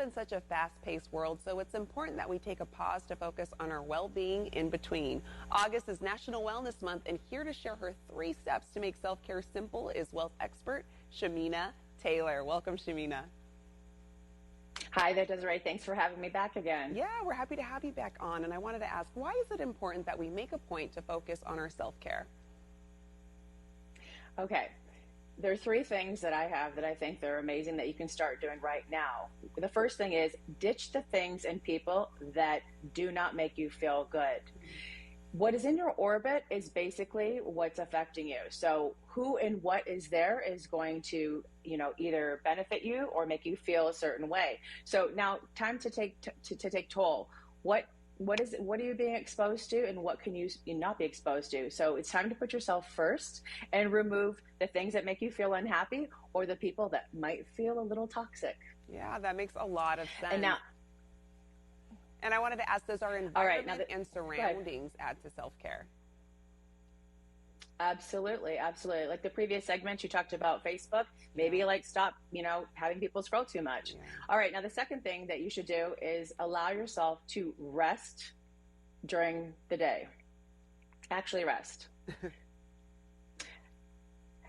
in such a fast-paced world, so it's important that we take a pause to focus on our well-being in between. August is National Wellness Month, and here to share her 3 steps to make self-care simple is wealth expert Shamina Taylor. Welcome, Shamina. Hi there, Desiree. Thanks for having me back again. Yeah, we're happy to have you back on, and I wanted to ask, why is it important that we make a point to focus on our self-care? Okay. There are 3 things that I have that I think they're amazing that you can start doing right now. The first thing is ditch the things and people that do not make you feel good. What is in your orbit is basically what's affecting you. So who and what is there is going to, either benefit you or make you feel a certain way. So now time to take toll. What are you being exposed to, and what can you not be exposed to? So it's time to put yourself first and remove the things that make you feel unhappy or the people that might feel a little toxic. Yeah, that makes a lot of sense. And I wanted to ask, does our environment and surroundings add to self-care? Absolutely, absolutely. Like the previous segment, you talked about Facebook. Maybe stop, having people scroll too much. Yeah. All right. Now, the second thing that you should do is allow yourself to rest during the day. Actually rest.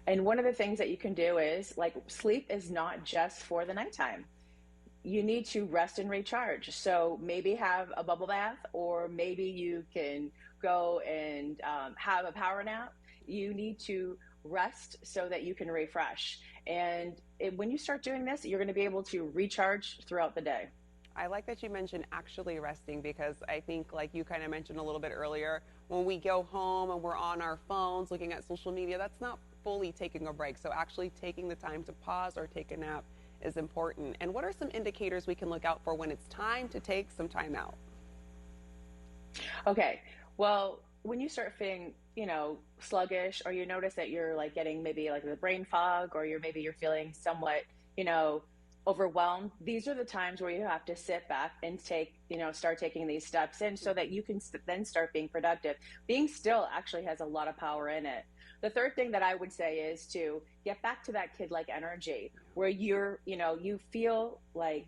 And one of the things that you can do is sleep is not just for the nighttime. You need to rest and recharge. So maybe have a bubble bath, or maybe you can go and have a power nap. You need to rest so that you can refresh. And when you start doing this, you're going to be able to recharge throughout the day. I like that you mentioned actually resting, because I think, like you kind of mentioned a little bit earlier, when we go home and we're on our phones looking at social media, that's not fully taking a break. So actually taking the time to pause or take a nap is important. And what are some indicators we can look out for when it's time to take some time out? Okay. Well, when you start feeling, sluggish, or you notice that you're getting maybe the brain fog, or maybe you're feeling somewhat, overwhelmed, these are the times where you have to sit back and start taking these steps in so that you can then start being productive. Being still actually has a lot of power in it. The third thing that I would say is to get back to that kid-like energy where you feel like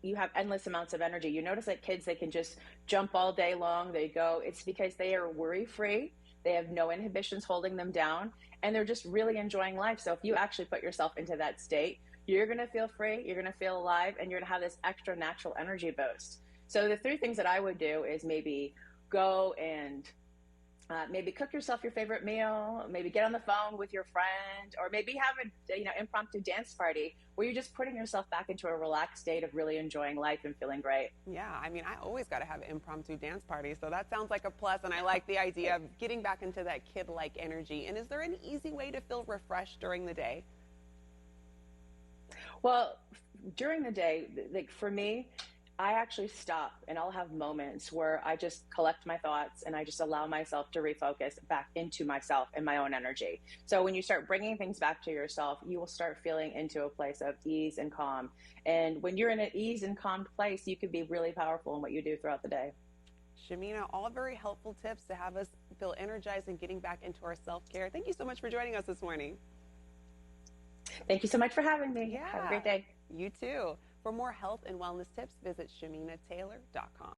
you have endless amounts of energy. You notice that kids, they can just jump all day long. It's because they are worry-free. They have no inhibitions holding them down, and they're just really enjoying life. So if you actually put yourself into that state, you're going to feel free, you're going to feel alive, and you're going to have this extra natural energy boost. So the 3 things that I would do is maybe go and maybe cook yourself your favorite meal, maybe get on the phone with your friend, or maybe have an impromptu dance party where you're just putting yourself back into a relaxed state of really enjoying life and feeling great. Yeah, I mean, I always got to have impromptu dance parties, so that sounds like a plus, and I like the idea of getting back into that kid-like energy. And is there an easy way to feel refreshed during the day? Well, during the day, for me, I actually stop, and I'll have moments where I just collect my thoughts and I just allow myself to refocus back into myself and my own energy. So when you start bringing things back to yourself, you will start feeling into a place of ease and calm. And when you're in an ease and calm place, you can be really powerful in what you do throughout the day. Shamina, all very helpful tips to have us feel energized and getting back into our self-care. Thank you so much for joining us this morning. Thank you so much for having me. Yeah. Have a great day. You too. For more health and wellness tips, visit ShaminaTaylor.com.